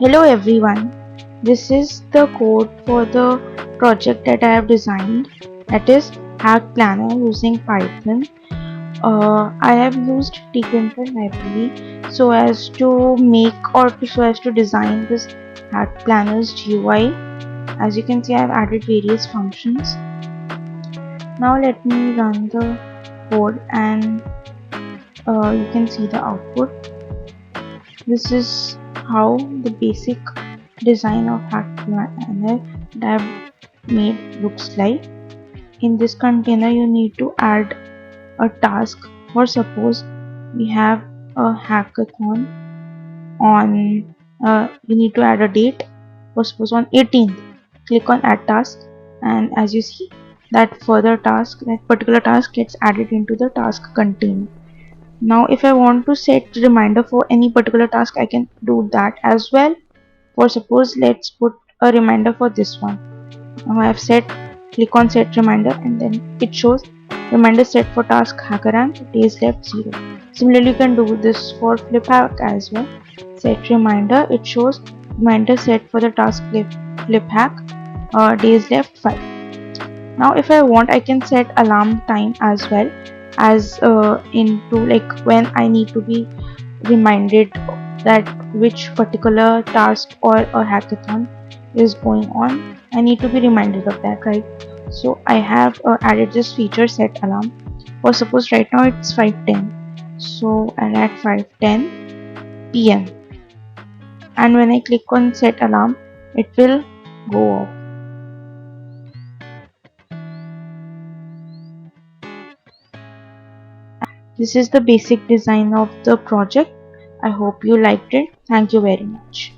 Hello everyone, this is the code for the project that I have designed, that is Hackplanner using Python. I have used Tkinter library so as to design this Hackplanner's GUI. As you can see, I have added various functions. Now let me run the code and you can see the output. This is how the basic design of Hackplanner that I've made looks like. In this container you need to add a task. For suppose we have a hackathon on you need to add a date. For suppose on 18th, click on add task, and as you see that particular task gets added into the task container. Now if I want to set reminder for any particular task, I can do that as well. For suppose let's put a reminder for this one. Now I have set, click on set reminder, and then it shows reminder set for task hackarank, days left 0. Similarly you can do this for flip hack as well. Set reminder, it shows reminder set for the task flip hack, days left 5. Now if I want, I can set alarm time as well, as into like when I need to be reminded that which particular task or a hackathon is going on. I need to be reminded of that, right? So I have added this feature set alarm. For suppose right now it's 5:10, so I'll add 5:10 p.m. and when I click on set alarm, it will go off. This is the basic design of the project. I hope you liked it. Thank you very much.